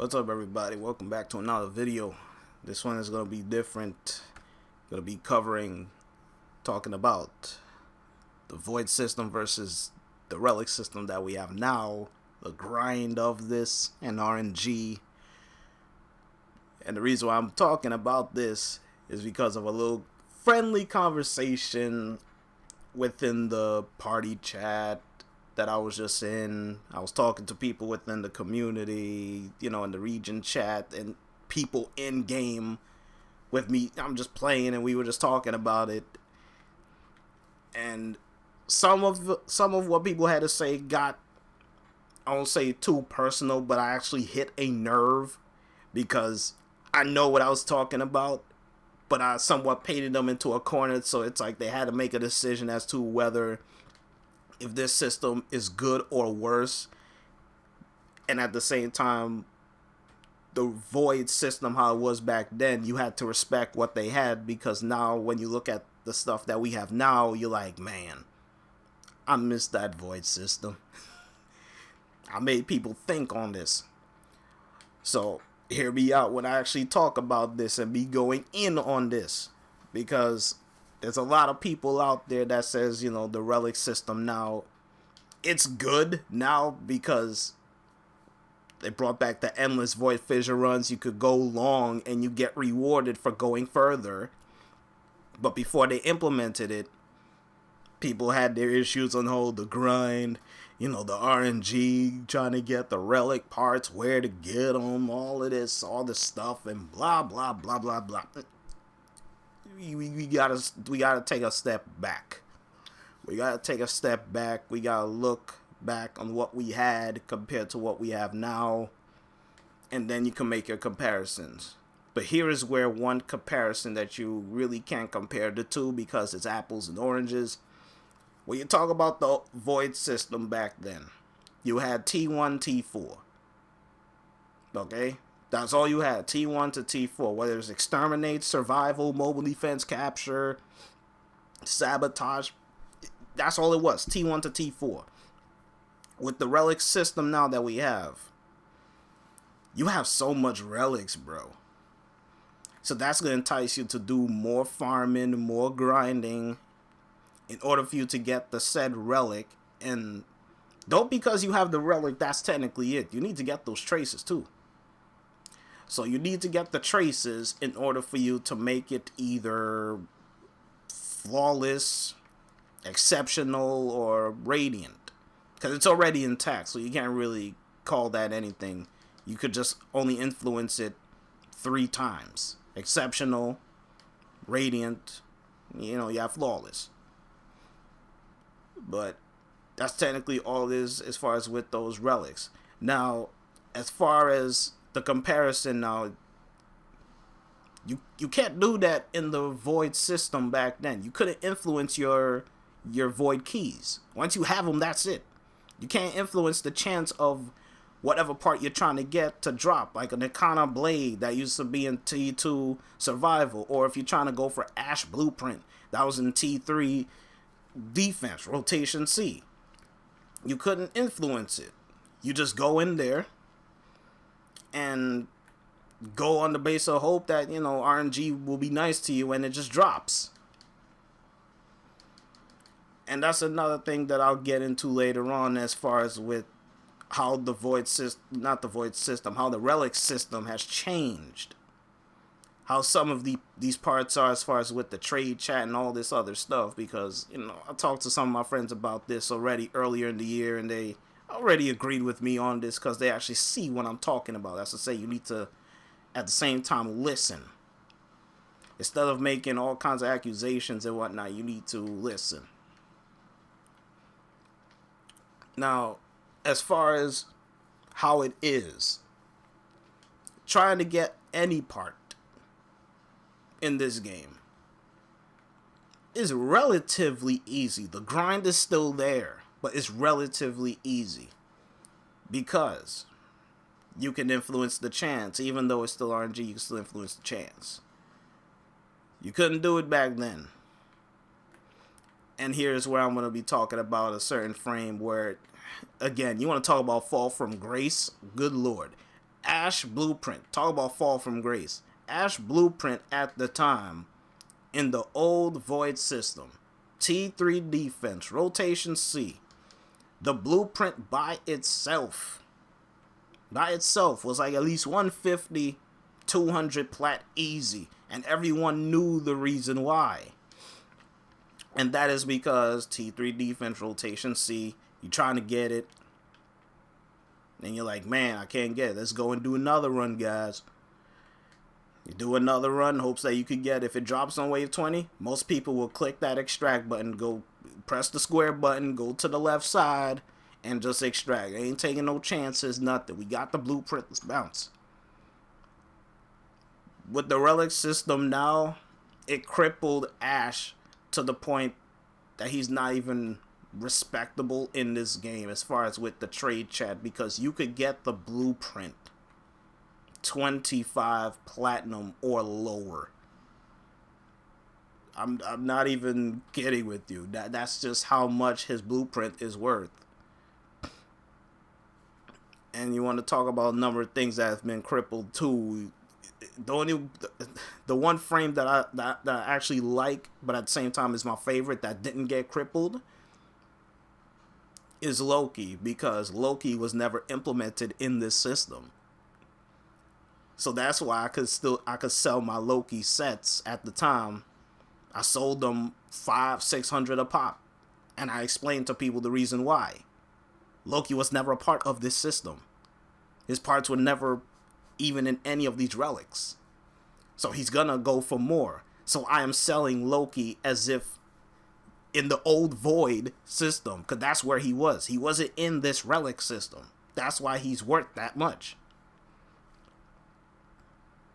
What's up, everybody? Welcome back to another video. This one is going to be different. Going to be talking about the Void system versus the Relic system that we have now, the grind of this, and RNG. And the reason why I'm talking about this is because of a little friendly conversation within the party chat that I was just in. I was talking to people within the community, in the region chat, and people in game with me. I'm just playing, and we were just talking about it. And some of what people had to say got, I won't say too personal, but I actually hit a nerve because I know what I was talking about, but I somewhat painted them into a corner. So it's like they had to make a decision as to whether if this system is good or worse. And at the same time, the Void system, how it was back then, you had to respect what they had, because now when you look at the stuff that we have now, you're like, man, I miss that Void system. I made people think on this. So hear me out when I actually talk about this and be going in on this, because there's a lot of people out there that says, the Relic system now, it's good now because they brought back the endless Void Fissure runs. You could go long and you get rewarded for going further. But before they implemented it, people had their issues on the grind, the RNG, trying to get the Relic parts, where to get them, all of this, all this stuff, and blah, blah, blah, blah, blah. We gotta take a step back. We gotta take a step back. We gotta look back on what we had compared to what we have now, and then you can make your comparisons. But here is where one comparison that you really can't compare the two, because it's apples and oranges. When you talk about the Void system back then, you had T1, T4. Okay? That's all you had, T1 to T4, whether it's exterminate, survival, mobile defense, capture, sabotage. That's all it was, T1 to T4. With the Relic system now that we have, you have so much relics, bro. So that's going to entice you to do more farming, more grinding, in order for you to get the said relic. And don't because you have the relic, that's technically it. You need to get those traces too. So you need to get the traces in order for you to make it either flawless, exceptional, or radiant. Because it's already intact, so you can't really call that anything. You could just only influence it 3 times. Exceptional, radiant, you have flawless. But that's technically all it is as far as with those relics. Now, as far as the comparison now, you can't do that in the Void system back then. You couldn't influence your Void keys. Once you have them, that's it. You can't influence the chance of whatever part you're trying to get to drop, like an Ikana blade that used to be in T2 survival, or if you're trying to go for Ash blueprint that was in T3 defense, rotation C. You couldn't influence it. You just go in there and go on the base of hope that, RNG will be nice to you and it just drops. And that's another thing that I'll get into later on, as far as with how the Void system, not the Void system, how the Relic system has changed. How some of these parts are, as far as with the trade chat and all this other stuff. Because, I talked to some of my friends about this already earlier in the year, and they already agreed with me on this because they actually see what I'm talking about. That's to say, you need to, at the same time, listen. Instead of making all kinds of accusations and whatnot, you need to listen. Now, as far as how it is, trying to get any part in this game is relatively easy. The grind is still there, but it's relatively easy because you can influence the chance. Even though it's still RNG, you can still influence the chance. You couldn't do it back then. And here's where I'm going to be talking about a certain frame where, again, you want to talk about fall from grace? Good Lord. Ash Blueprint. Talk about fall from grace. Ash Blueprint at the time in the old Void system. T3 defense, rotation C. The blueprint by itself was like at least 150, 200 plat easy. And everyone knew the reason why. And that is because T3 defense, rotation C, you're trying to get it. And you're like, man, I can't get it. Let's go and do another run, guys. You do another run, hopes that you could get it. If it drops on wave 20, most people will click that extract button, go press the square button, go to the left side, and just extract. They ain't taking no chances, nothing. We got the blueprint, let's bounce. With the Relic system now, it crippled Ash to the point that he's not even respectable in this game as far as with the trade chat, because you could get the blueprint 25 platinum or lower. I'm not even kidding with you. That's just how much his blueprint is worth. And you want to talk about a number of things that have been crippled too. The one frame that I actually like, but at the same time is my favorite, that didn't get crippled, is Loki, because Loki was never implemented in this system. So that's why I could sell my Loki sets at the time. I sold them $500-600 a pop, and I explained to people the reason why. Loki was never a part of this system. His parts were never even in any of these relics. So he's gonna go for more. So I am selling Loki as if in the old Void system, because that's where he was. He wasn't in this relic system. That's why he's worth that much.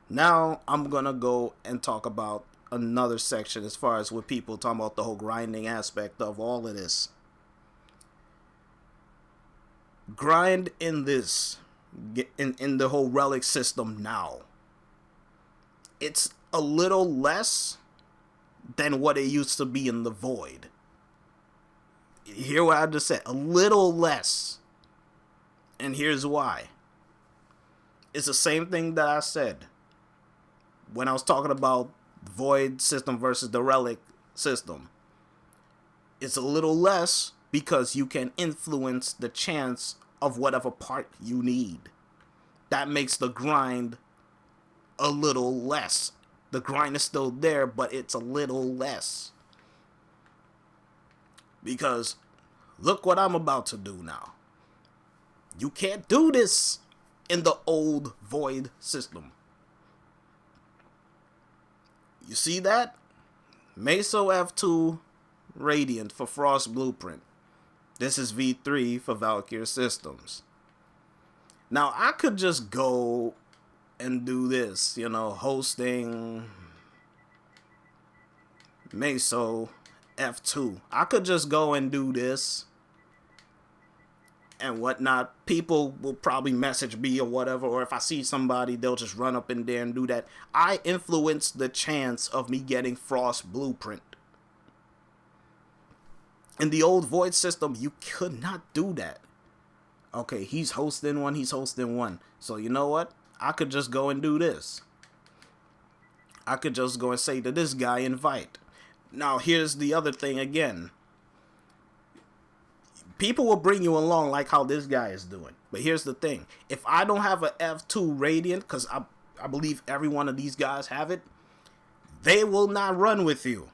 Now I'm gonna go and talk about another section as far as with people talking about the whole grinding aspect of all of this. Grind in this, in the whole relic system now. It's a little less than what it used to be in the Void. You hear what I just said? A little less. And here's why. It's the same thing that I said when I was talking about Void system versus the Relic system. It's a little less because you can influence the chance of whatever part you need. That makes the grind a little less. The grind is still there, but it's a little less. Because look what I'm about to do now. You can't do this in the old Void system. You see that? Meso F2 Radiant for Frost Blueprint. This is V3 for Valkyrie Systems. Now I could just go and do this, hosting Meso F2. I could just go and do this and whatnot. People will probably message me or whatever, or if I see somebody, they'll just run up in there and do that. I influence the chance of me getting Frost Blueprint. In the old Void system, you could not do that. Okay, he's hosting one. So you know what? I could just go and do this. I could just go and say to this guy, invite. Now, here's the other thing again. People will bring you along like how this guy is doing. But here's the thing. If I don't have a F2 Radiant, because I believe every one of these guys have it, they will not run with you.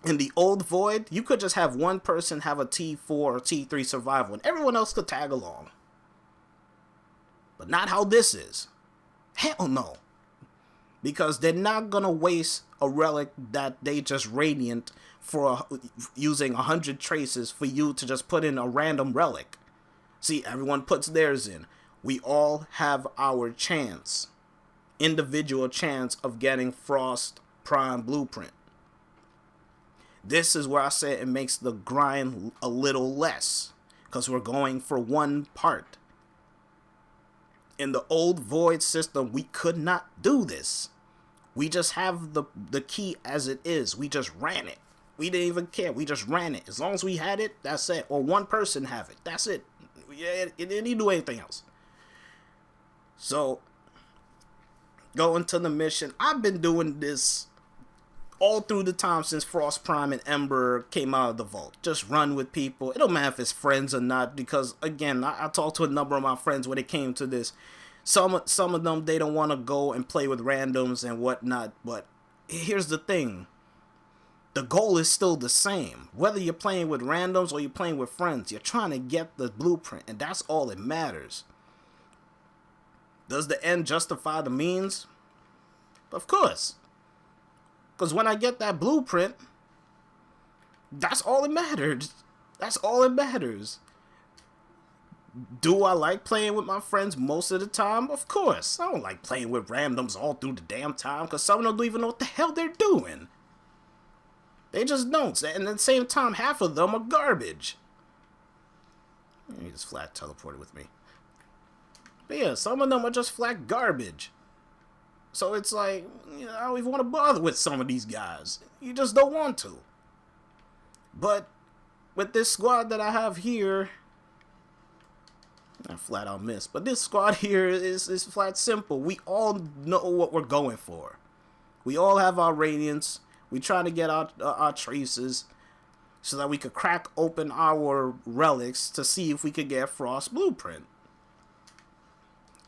In the old Void, you could just have one person have a T4 or T3 survival, and everyone else could tag along. But not how this is. Hell no. Because they're not going to waste a relic that they just Radiant for using 100 traces for you to just put in a random relic. See, everyone puts theirs in. We all have our chance. Individual chance of getting Frost Prime Blueprint. This is where I say it makes the grind a little less, because we're going for one part. In the old Void system, we could not do this. We just have the key as it is. We just ran it. We didn't even care. We just ran it. As long as we had it, that's it. Or one person have it. That's it. It didn't do anything else. So, going to the mission. I've been doing this all through the time since Frost Prime and Ember came out of the vault. Just run with people. It don't matter if it's friends or not, because again, I talked to a number of my friends when it came to this. Some of them, they don't want to go and play with randoms and whatnot, but here's the thing. The goal is still the same. Whether you're playing with randoms or you're playing with friends, you're trying to get the blueprint, and that's all that matters. Does the end justify the means? Of course. Because when I get that blueprint, that's all that matters. That's all that matters. Do I like playing with my friends most of the time? Of course. I don't like playing with randoms all through the damn time, because some of them don't even know what the hell they're doing. They just don't. And at the same time, half of them are garbage. He just flat teleported with me. But yeah, some of them are just flat garbage. So it's like, you know, I don't even want to bother with some of these guys. You just don't want to. But with this squad that I have here, I flat out missed. But this squad here is flat simple. We all know what we're going for. We all have our radiants. We try to get our traces so that we could crack open our relics to see if we could get Frost Blueprint.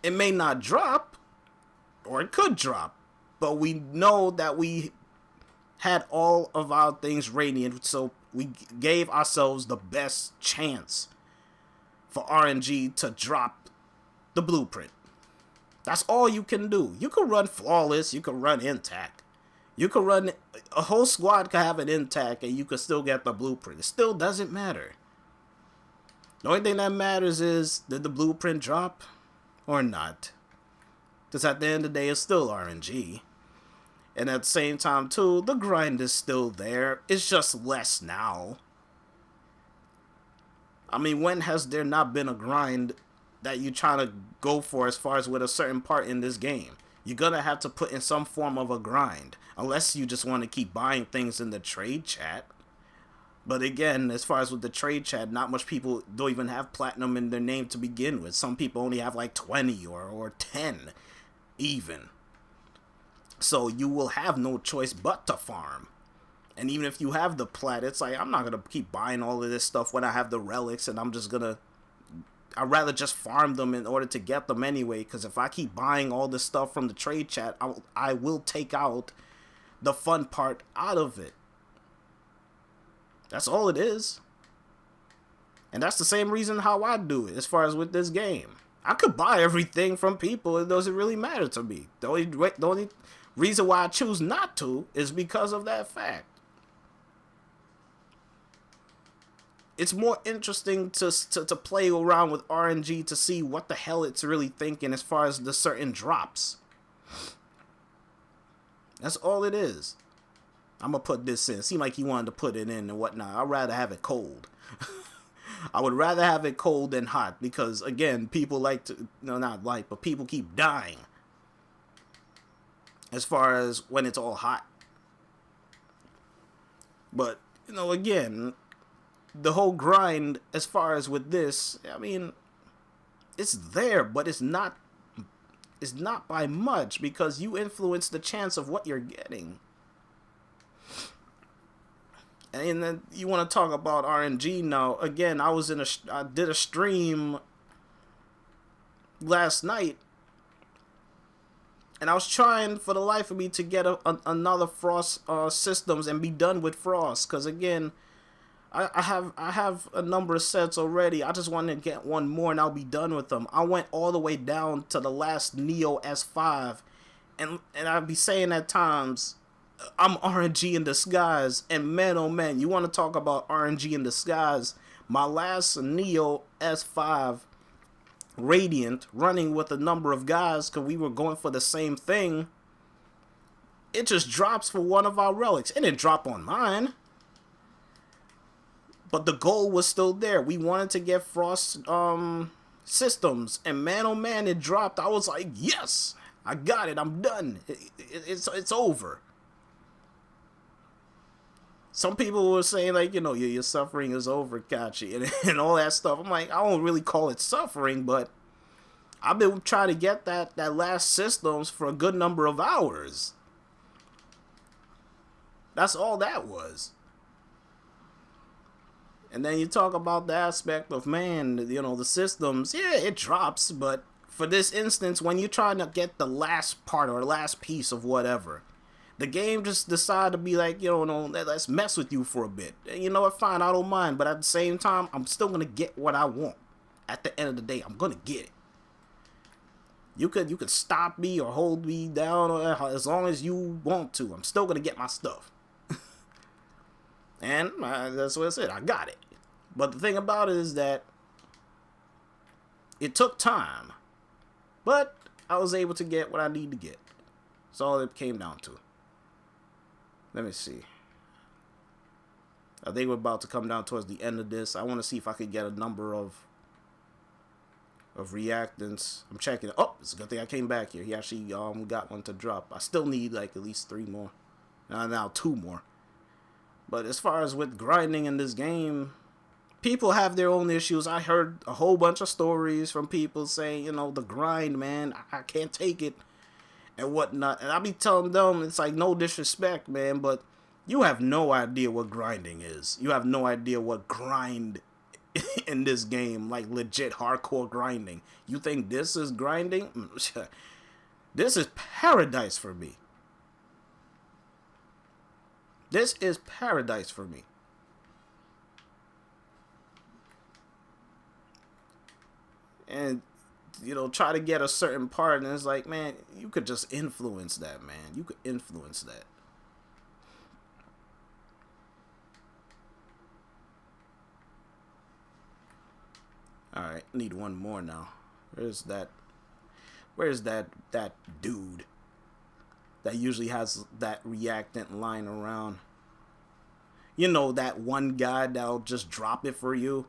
It may not drop, or it could drop, but we know that we had all of our things radiant, so we gave ourselves the best chance for RNG to drop the blueprint. That's all you can do. You can run flawless, you can run intact. You can run, a whole squad can have it intact and you can still get the blueprint. It still doesn't matter. The only thing that matters is, did the blueprint drop or not? Because at the end of the day, it's still RNG. And at the same time, too, the grind is still there. It's just less now. I mean, when has there not been a grind that you're trying to go for as far as with a certain part in this game? You're going to have to put in some form of a grind. Unless you just want to keep buying things in the trade chat. But again, as far as with the trade chat, not much people don't even have platinum in their name to begin with. Some people only have like 20 or 10 even. So you will have no choice but to farm. And even if you have the plat, it's like, I'm not going to keep buying all of this stuff when I have the relics, and I'm just going to, I'd rather just farm them in order to get them anyway, because if I keep buying all this stuff from the trade chat, I will take out the fun part out of it. That's all it is. And that's the same reason how I do it as far as with this game. I could buy everything from people. It doesn't really matter to me. The only reason why I choose not to is because of that fact. It's more interesting to play around with RNG to see what the hell it's really thinking as far as the certain drops. That's all it is. I'm going to put this in. Seemed like he wanted to put it in and whatnot. I'd rather have it cold. I would rather have it cold than hot because, again, people like to... No, not like, but people keep dying. As far as when it's all hot. But, you know, again, the whole grind as far as with this, I mean, it's there, but it's not by much because you influence the chance of what you're getting. And then you want to talk about RNG now. Again, I did a stream last night, and I was trying for the life of me to get another Frost systems and be done with Frost. Because again, I have a number of sets already. I just want to get one more and I'll be done with them. I went all the way down to the last Neo S5, and I'll be saying at times, I'm RNG in disguise. And man, oh man, you want to talk about RNG in disguise? My last Neo S5 Radiant running with a number of guys because we were going for the same thing. It just drops for one of our relics. It didn't drop on mine. But the goal was still there. We wanted to get Frost systems. And man, oh man, it dropped. I was like, yes, I got it. I'm done. It's over. Some people were saying, like, you know, your suffering is over, Kachi, and all that stuff. I'm like, I don't really call it suffering, but I've been trying to get that last systems for a good number of hours. That's all that was. And then you talk about the aspect of, man, you know, the systems, yeah, it drops, but for this instance, when you're trying to get the last part or last piece of whatever, the game just decided to be like, you know, no, let's mess with you for a bit. And you know what, fine, I don't mind, but at the same time, I'm still going to get what I want. At the end of the day, I'm going to get it. You could stop me or hold me down or as long as you want to. I'm still going to get my stuff. And that's what I said. I got it. But the thing about it is that it took time. But I was able to get what I need to get. That's all it came down to. Let me see. I think we're about to come down towards the end of this. I want to see if I could get a number of reactants. I'm checking. Oh, it's a good thing I came back here. He actually got one to drop. I still need like at least 3 more. Now 2 more. But as far as with grinding in this game, people have their own issues. I heard a whole bunch of stories from people saying, you know, the grind, man, I can't take it and whatnot. And I be telling them, it's like, no disrespect, man, but you have no idea what grinding is. You have no idea what grind in this game, like legit hardcore grinding. You think this is grinding? This is paradise for me. This is paradise for me. And, you know, try to get a certain part, and it's like, man, you could just influence that, man. You could influence that. Alright, need one more now. Where's that dude that usually has that reactant lying around? You know, that one guy that'll just drop it for you.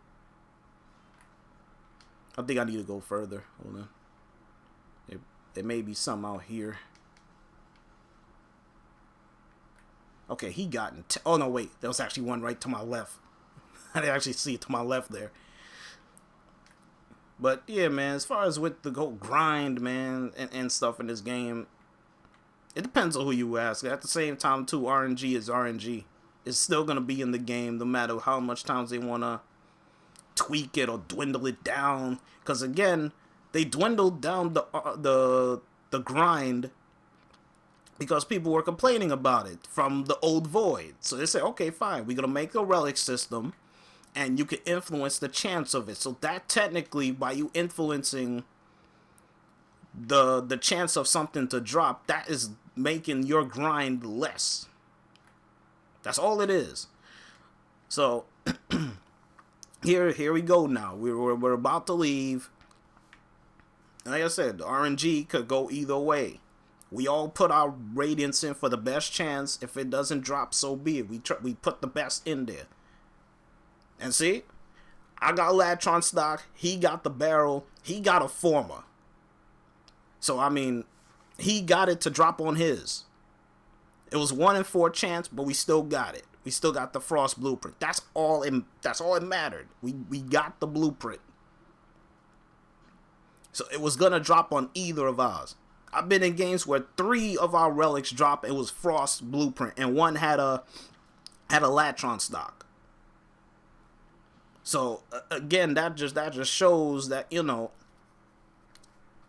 I think I need to go further. Hold on. There may be some out here. Okay, he got in. Oh, no, wait. There was actually one right to my left. I didn't actually see it to my left there. But, yeah, man, as far as with the whole grind, man, and stuff in this game, it depends on who you ask. At the same time, too, RNG is RNG. It's still going to be in the game no matter how much times they want to tweak it or dwindle it down. Because, again, they dwindled down the grind because people were complaining about it from the old Void. So they said, okay, fine, we're going to make a Relic System, and you can influence the chance of it. So that technically, by you influencing the chance of something to drop, that is making your grind less. That's all it is. So here we go now. We're about to leave. Like I said, the RNG could go either way. We all put our radiance in for the best chance. If it doesn't drop, so be it. We put the best in there. And see, I got Latron stock. He got the barrel. He got a former. So I mean, he got it to drop on his. It was 1 in 4 chance, but we still got it. We still got the Frost blueprint. That's all it mattered. We got the blueprint. So it was gonna drop on either of ours. I've been in games where 3 of our relics dropped. It was Frost blueprint, and 1 had a Latron stock. So again, that just shows that, you know,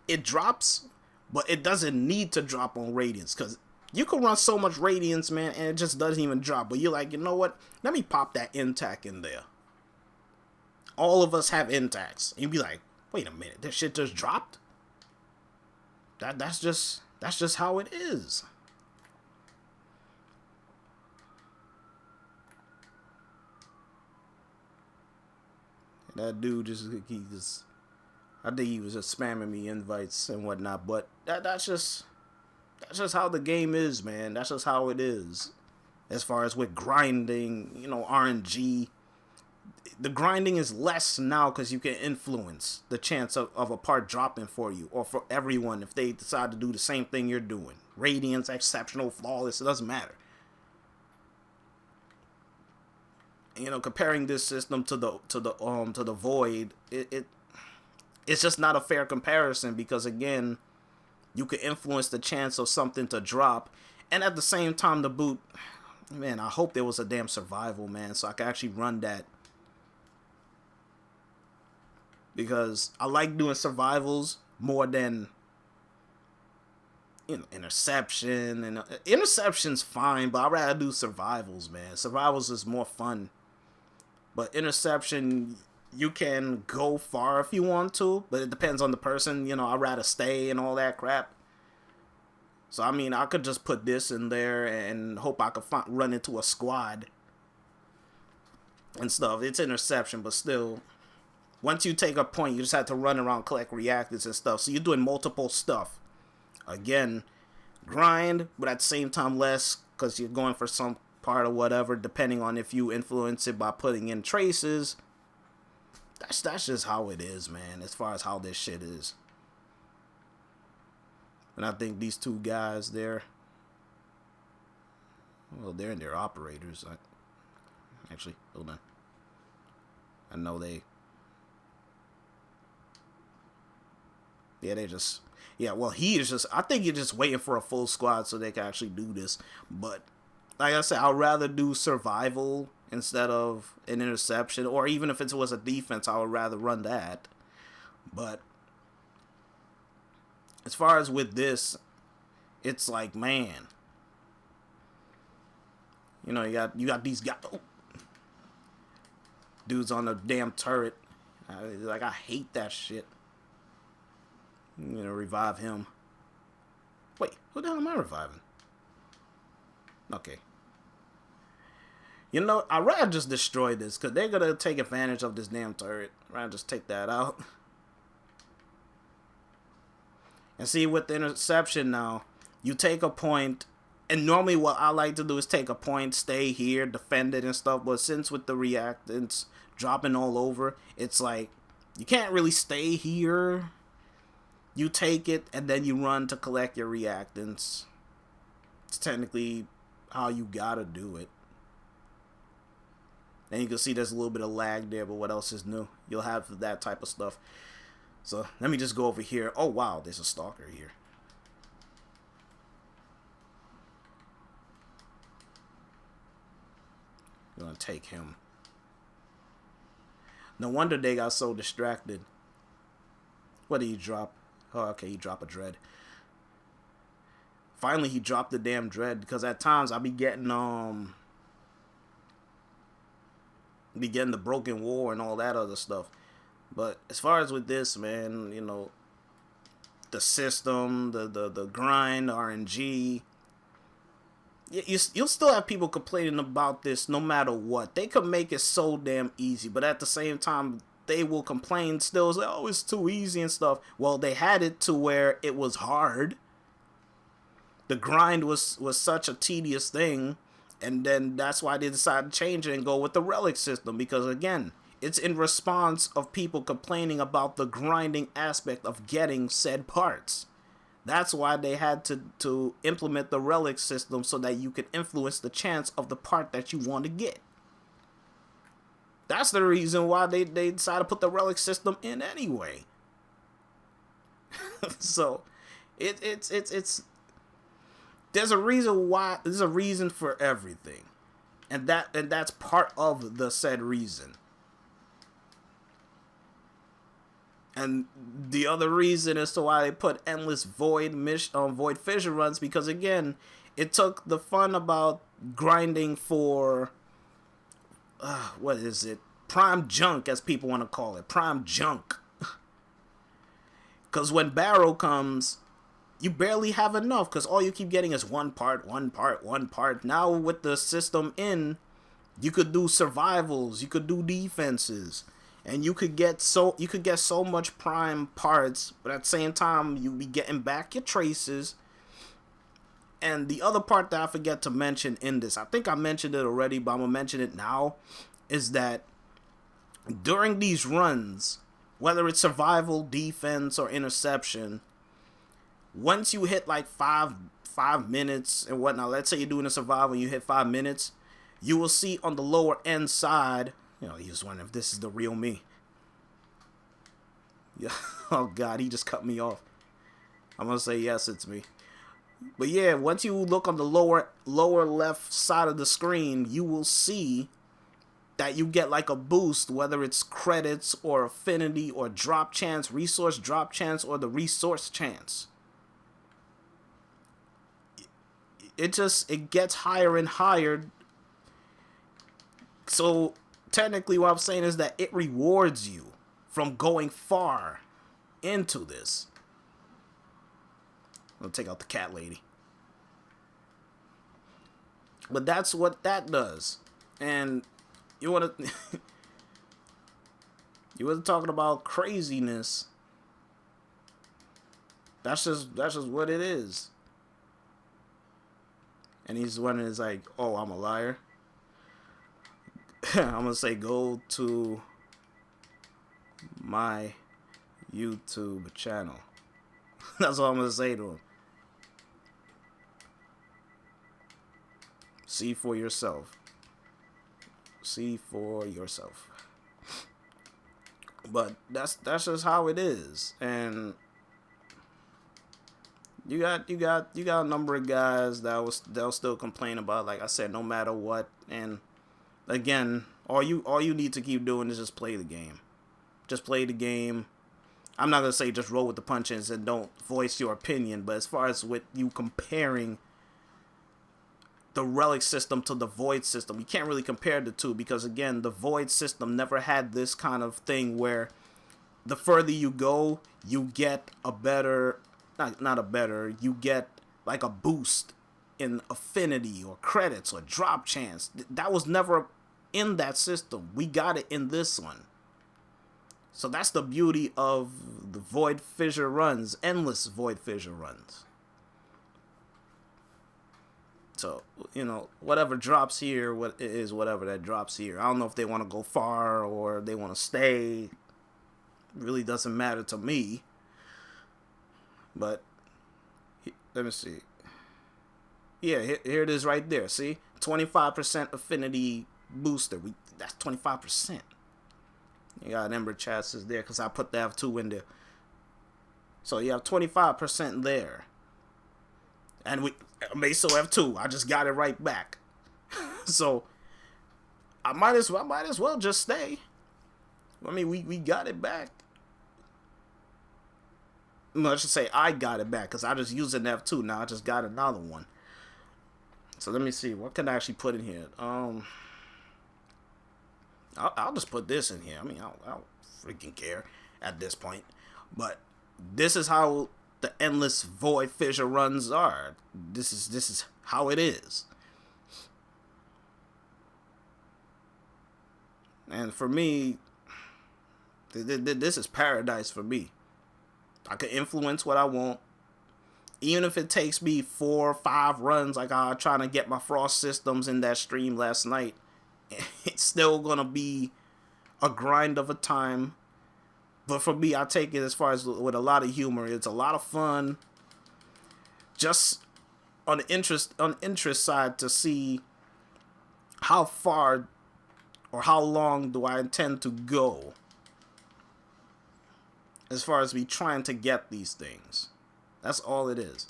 it drops, but it doesn't need to drop on Radiance, because you can run so much Radiance, man, and it just doesn't even drop. But you're like, you know what? Let me pop that intact in there. All of us have intacts. And you'd be like, wait a minute, this shit just dropped? That's just how it is. That dude I think he was just spamming me invites and whatnot, but that's just how the game is, man. That's just how it is. As far as with grinding, you know, RNG, the grinding is less now because you can influence the chance of a part dropping for you or for everyone if they decide to do the same thing you're doing. Radiance, exceptional, flawless, it doesn't matter. You know, comparing this system to the Void, it's just not a fair comparison because, again, you could influence the chance of something to drop. And at the same time, the boot, man, I hope there was a damn survival, man, so I could actually run that. Because I like doing survivals more than, you know, interception. And interception's fine, but I'd rather do survivals, man. Survivals is more fun. But interception, you can go far if you want to, but it depends on the person. You know, I'd rather stay and all that crap. So, I mean, I could just put this in there and hope I could run into a squad and stuff. It's interception, but still, once you take a point, you just have to run around, collect reactors and stuff. So you're doing multiple stuff. Again, grind, but at the same time less, because you're going for some part or whatever, depending on if you influence it by putting in traces. That's just how it is, man, as far as how this shit is. And I think these two guys there, well, they're in their operators. Actually, hold on. I know they... Yeah, they just... Yeah, well, he is just... I think you're just waiting for a full squad so they can actually do this. But, like I said, I'd rather do survival instead of an interception. Or even if it was a defense, I would rather run that. But, as far as with this, it's like, man... You know, you got these guys... Oh, dudes on the damn turret. Like, I hate that shit. I'm gonna revive him. Wait, who the hell am I reviving? Okay. You know, I'd rather just destroy this, because they're gonna take advantage of this damn turret. I'd rather just take that out. And see, with the interception now, you take a point, and normally what I like to do is take a point, stay here, defend it and stuff, but since with the reactants dropping all over, it's like, you can't really stay here. You take it, and then you run to collect your reactants. It's technically how you gotta do it. And you can see there's a little bit of lag there, but what else is new? You'll have that type of stuff. So, let me just go over here. Oh, wow, there's a stalker here. I'm gonna take him. No wonder they got so distracted. What did he drop? Oh, okay, he dropped a dread. Finally, he dropped the damn dread, because at times I be getting the broken war and all that other stuff. But as far as with this, man, you know, the system, the grind, RNG, you'll still have people complaining about this no matter what. They could make it so damn easy, but at the same time, they will complain still, say, oh, it's too easy and stuff. Well, they had it to where it was hard. The grind was such a tedious thing, and then that's why they decided to change it and go with the Relic System, because again, it's in response of people complaining about the grinding aspect of getting said parts. That's why they had to implement the Relic System, so that you could influence the chance of the part that you want to get. That's the reason why they decided to put the Relic System in anyway. So, it's there's a reason why. There's a reason for everything, and that's part of the said reason. And the other reason as to why they put endless void fissure runs, because again, it took the fun about grinding for what is it? Prime junk, as people want to call it. Prime junk. Because when Barrow comes, you barely have enough, because all you keep getting is one part. Now with the system in, you could do survivals, you could do defenses, and you could get so much prime parts, but at the same time, you be getting back your traces. And the other part that I forget to mention in this, I think I mentioned it already, but I'm going to mention it now, is that during these runs, whether it's survival, defense, or interception, once you hit like five minutes and whatnot, let's say you're doing a survival and you hit 5 minutes, you will see on the lower end side, you know, you just wonder if this is the real me. Yeah. Oh God, he just cut me off. I'm gonna say yes, it's me. But yeah, once you look on the lower left side of the screen, you will see that you get like a boost, whether it's credits or affinity or drop chance, resource drop chance, or the resource chance. It gets higher and higher. So technically what I'm saying is that it rewards you from going far into this. I'll take out the cat lady. But that's what that does. And you want to you were talking about craziness. That's just what it is. And he's wondering, is like, oh, I'm a liar. I'm gonna say go to my YouTube channel. That's all I'm gonna say to him. See for yourself. See for yourself. But that's just how it is. And you got a number of guys they'll still complain about, like I said, no matter what. And again, all you need to keep doing is just play the game. Just play the game. I'm not gonna say just roll with the punches and don't voice your opinion, but as far as with you comparing the Relic system to the Void system, you can't really compare the two, because again, the Void system never had this kind of thing where the further you go, you get a better, not a better, you get like a boost in affinity or credits or drop chance. That was never in that system. We got it in this one. So that's the beauty of the Void Fissure runs, endless Void Fissure runs. So, you know, whatever drops here, what is whatever that drops here. I don't know if they want to go far or they want to stay. It really doesn't matter to me. But let me see. Yeah, here it is right there. See? 25% affinity booster. That's 25%. You got an Ember chassis there because I put the F2 in there. So you have 25% there. And we Meso F2, I just got it right back. So I might as well just stay. I mean, we got it back. No, I should say I got it back because I just used an F2. Now I just got another one. So let me see. What can I actually put in here? I'll just put this in here. I mean, I don't freaking care at this point. But this is how the endless Void Fissure runs are. This is how it is. And for me, this is paradise for me. I can influence what I want. Even if it takes me 4 or 5 runs, like I trying to get my Frost systems in that stream last night, it's still gonna be a grind of a time. But for me, I take it as far as with a lot of humor. It's a lot of fun. Just on the interest side to see how far or how long do I intend to go as far as me trying to get these things. That's all it is.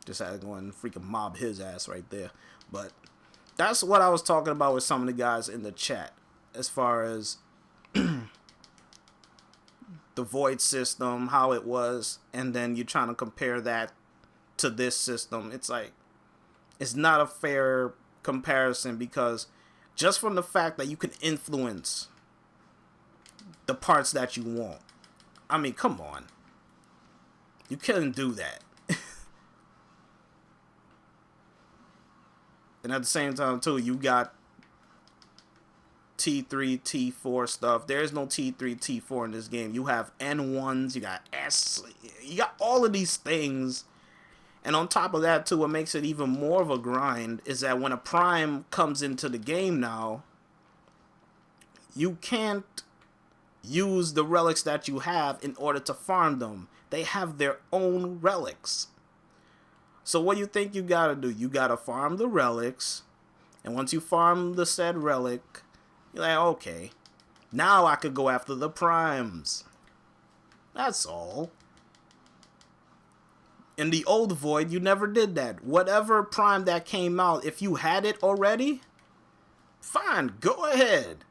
Just had to go and freaking mob his ass right there. But that's what I was talking about with some of the guys in the chat. As far as the Void system, how it was. And then you're trying to compare that to this system. It's like, it's not a fair comparison, because just from the fact that you can influence the parts that you want. I mean, come on. You couldn't do that. And at the same time, too, you got T3, T4 stuff. There is no T3, T4 in this game. You have N1s, you got S, you got all of these things. And on top of that, too, what makes it even more of a grind is that when a Prime comes into the game now, you can't use the relics that you have in order to farm them. They have their own relics. So what do you think you gotta do? You gotta farm the relics, and once you farm the said relic, You're like, okay, now I could go after the primes. That's all. In the old Void, you never did that. Whatever prime that came out, if you had it already, fine, go ahead.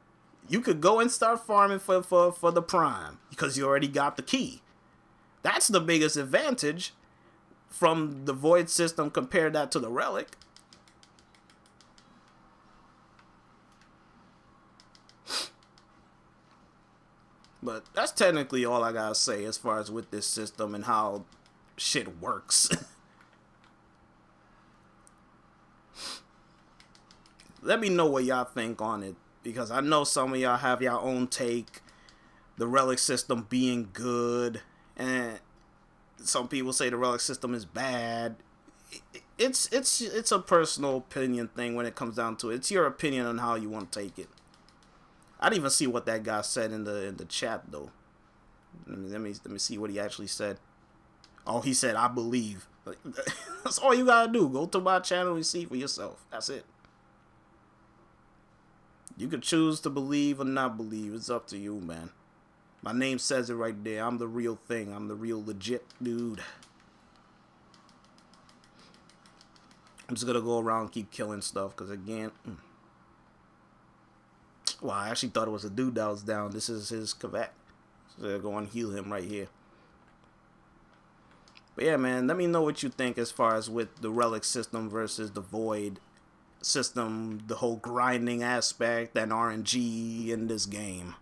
You could go and start farming for the prime because you already got the key. That's the biggest advantage from the Void system. Compare that to the Relic. But that's technically all I gotta say as far as with this system and how shit works. Let me know what y'all think on it, because I know some of y'all have your own take. The Relic system being good, and some people say the Relic system is bad. It's a personal opinion thing when it comes down to it. It's your opinion on how you want to take it. I didn't even see what that guy said in the chat though. Let me see what he actually said. Oh, he said, I believe. That's all you gotta do. Go to my channel and see for yourself. That's it. You can choose to believe or not believe. It's up to you, man. My name says it right there. I'm the real thing. I'm the real legit dude. I'm just gonna go around and keep killing stuff, because again... Well, I actually thought it was a dude that was down. This is his Kavat. So I'll go and heal him right here. But yeah, man, let me know what you think as far as with the Relic system versus the Void system, the whole grinding aspect and RNG in this game.